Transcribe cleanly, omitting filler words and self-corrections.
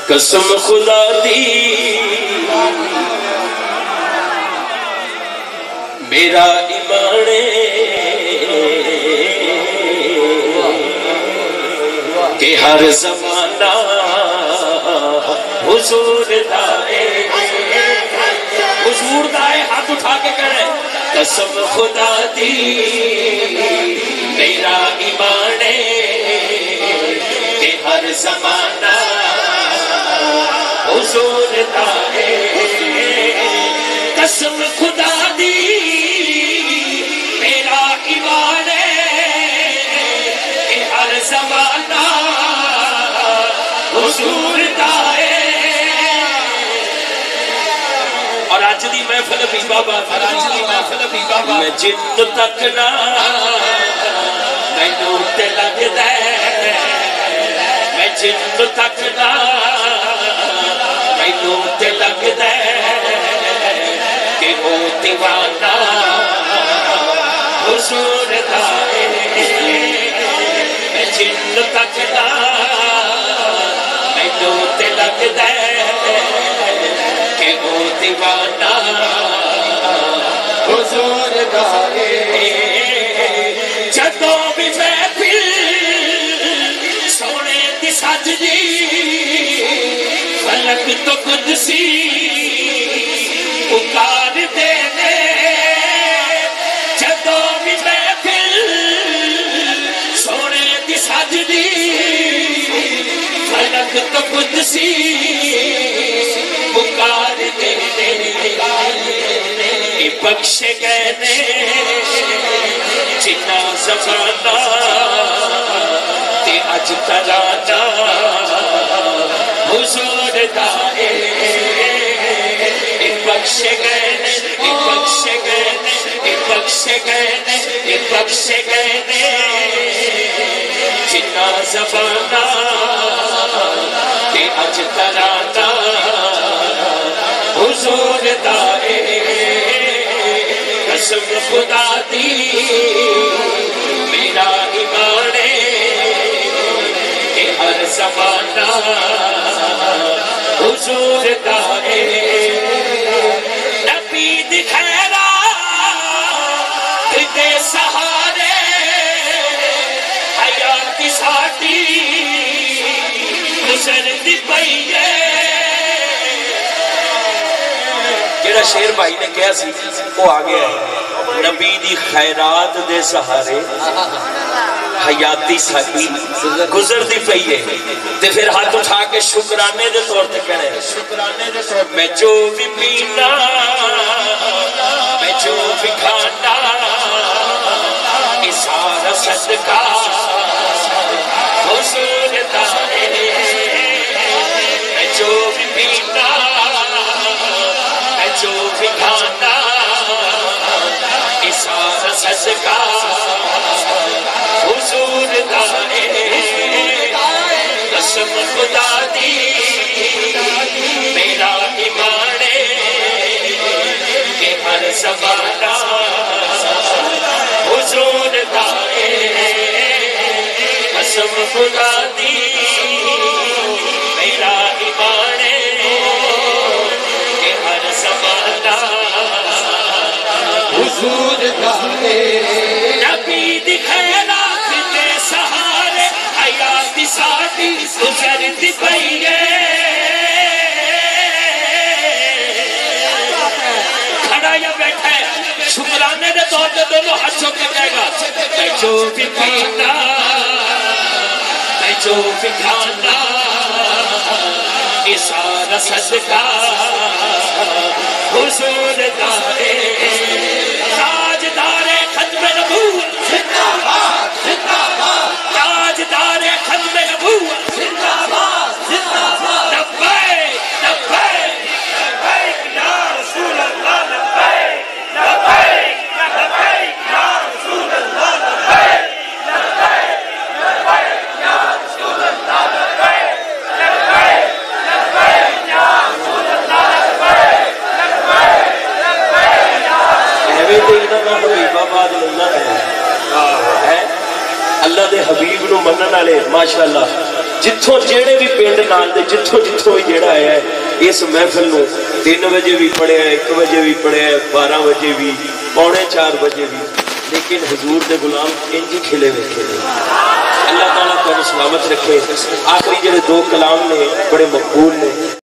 قسم خدا دی میرا ایمان کہ ہر زمانہ حضور دائے ہاتھ اٹھا کے کرے قسم خدا دی میرا ایمان کہ ہر زمانہ حضور دائے قسم خدا دی میرا ایمان کہ ہر زمانہ حضور دائے اور آج دی محفل بھی بابا میں جن تک نہ میں نور تے لگ دے میں جن تک نہ میں نور تے لگ دے کہ وہ دیوانہ حضور دائے میں جن تک نہ میں نور تے لگ دے کہ وہ دیوانہ حضور دائے جدوں بھی محفل سونے دی سجدی فلک تو قدسی پکار دینے جدوں بھی محفل سونے دی سجدی فلک تو قدسی پکار دینے بخش گئے جنا زمانہ تے اج ترانہ حضور دائے بخش گئے بخش گئے بخش گئے بخش گئے جنا زمانہ تے اج ترانہ حضور دائے قسم خدا دی میرا ایمان کہ ہر زمانہ حضور دائے نبی دی خیرات دے سہارے حیاتی ساٹھی گزر دی پئی ہے جیڑا شیر بھائی نے کہا سی وہ آگے ہے نبی دی خیرات دے سہارے حیاتی ساٹھی گزر دی پئی ہے تے پھر ہاتھ اٹھا کے شکرانے دے طور تے کہنے میں جو بھی پینا میں جو بھی کھانا سارا صدقہ حضور دائے میں جو بھی پینا جو بھی کھانا سارا صدقہ حضور دائے قسم خدا دی میرا ایمان کہ ہر زمانہ حضور دائے قسم خدا دی میرا ایمان کہ ہر زمانہ حضور دائے نبی دی خیرات دے سہارے حیاتی ساٹھی گزر دی پئی ہے کھڑا یا بیٹھا ہے شکرانے دے طور پہ دونوں ہاتھ چوک کے کہے گا میں جو بھی پینا میں جو بھی کھانا سارا صدقہ حضور دائے تاجدار ختم نبوت زندہ باد زندہ باد تاجدار ختم نبوت زندہ باد زندہ باد لبیک لبیک لبیک یا رسول اللہ لبیک لبیک لبیک یا رسول اللہ لبیک لبیک لبیک یا رسول اللہ لبیک لبیک لبیک یا رسول اللہ لبیک لبیک اللہ دے حبیب نو منن والے ماشاءاللہ جتھوں جیڑے بھی پنڈ نال دے جتھوں جتھوں بھی جیڑا ہے اس محفل نو 3 بجے بھی پڑھیا 1 بجے بھی پڑھیا 12 بجے بھی 3:45 بجے بھی لیکن حضور دے غلام انج ہی کھلے ویکھے اللہ تعالیٰ کو سلامت رکھے۔ آخری جڑے 2 کلام نے بڑے مقبول نے۔